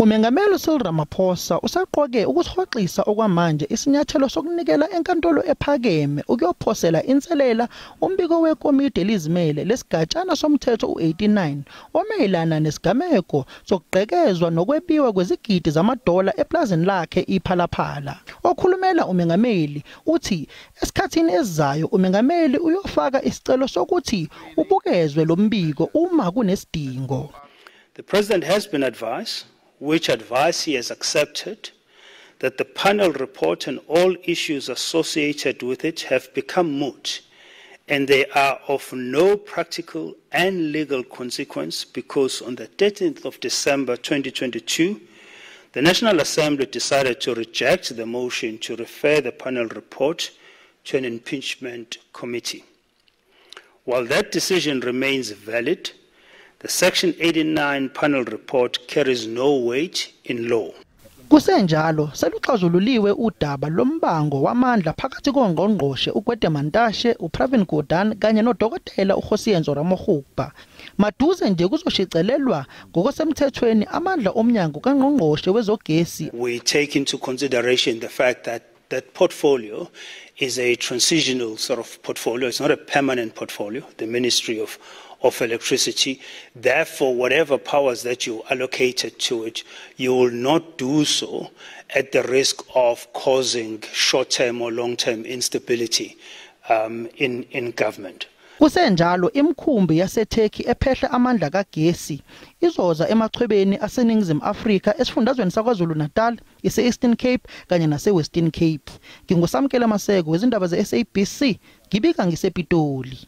Umengameli Cyril Ramaphosa usaqoke ukusihoxisa okwamanje isinyathelo sokunikela enkantolo ephakeme ukuyophosela inselela umbiko wekomiti elizimele lesigatshana somthetho u89 omayelana nesigameko sokugqekezwa nokwebiwa kwezigidi zamadola eplazini lakhe iPhala. Okhulumela umengameli uthi esikhathini esizayo umengameli uyofaka isicelo sokuthi ubukezwe lo mbiko uma kunesidingo. The president has been advised, which advice he has accepted, that the panel report and all issues associated with it have become moot, and they are of no practical and legal consequence because on the 13th of December 2022, the National Assembly decided to reject the motion to refer the panel report to an impeachment committee. While that decision remains valid, the Section 89 panel report carries no weight in law. Kusenjalo seluxazululiwe udaba lombango wamandla phakathi kongqongqoshe uGwedemantashe uPravin Gordhan kanye nodokotela uHosiyenzo Ramohukba. Maduze nje kuzoshicelelwa ngokusemthethweni amandla omnyango kaNgqongqoshe wezogesi. We take into consideration the fact that that portfolio is a transitional sort of portfolio. It's not a permanent portfolio, the Ministry of Electricity. Therefore, whatever powers that you allocated to it, you will not do so at the risk of causing short-term or long-term instability in government. Kusenjalo imkhumbi yaseTurkey ephehla amandla kagesi izoza emachwebeni aseningizimu Afrika esifundazweni saKwaZulu-Natal, ise-Eastern Cape kanye nase-Western Cape. Ngingusamkela Maseko wezindaba ze-SABC ngibika ngisePitoli.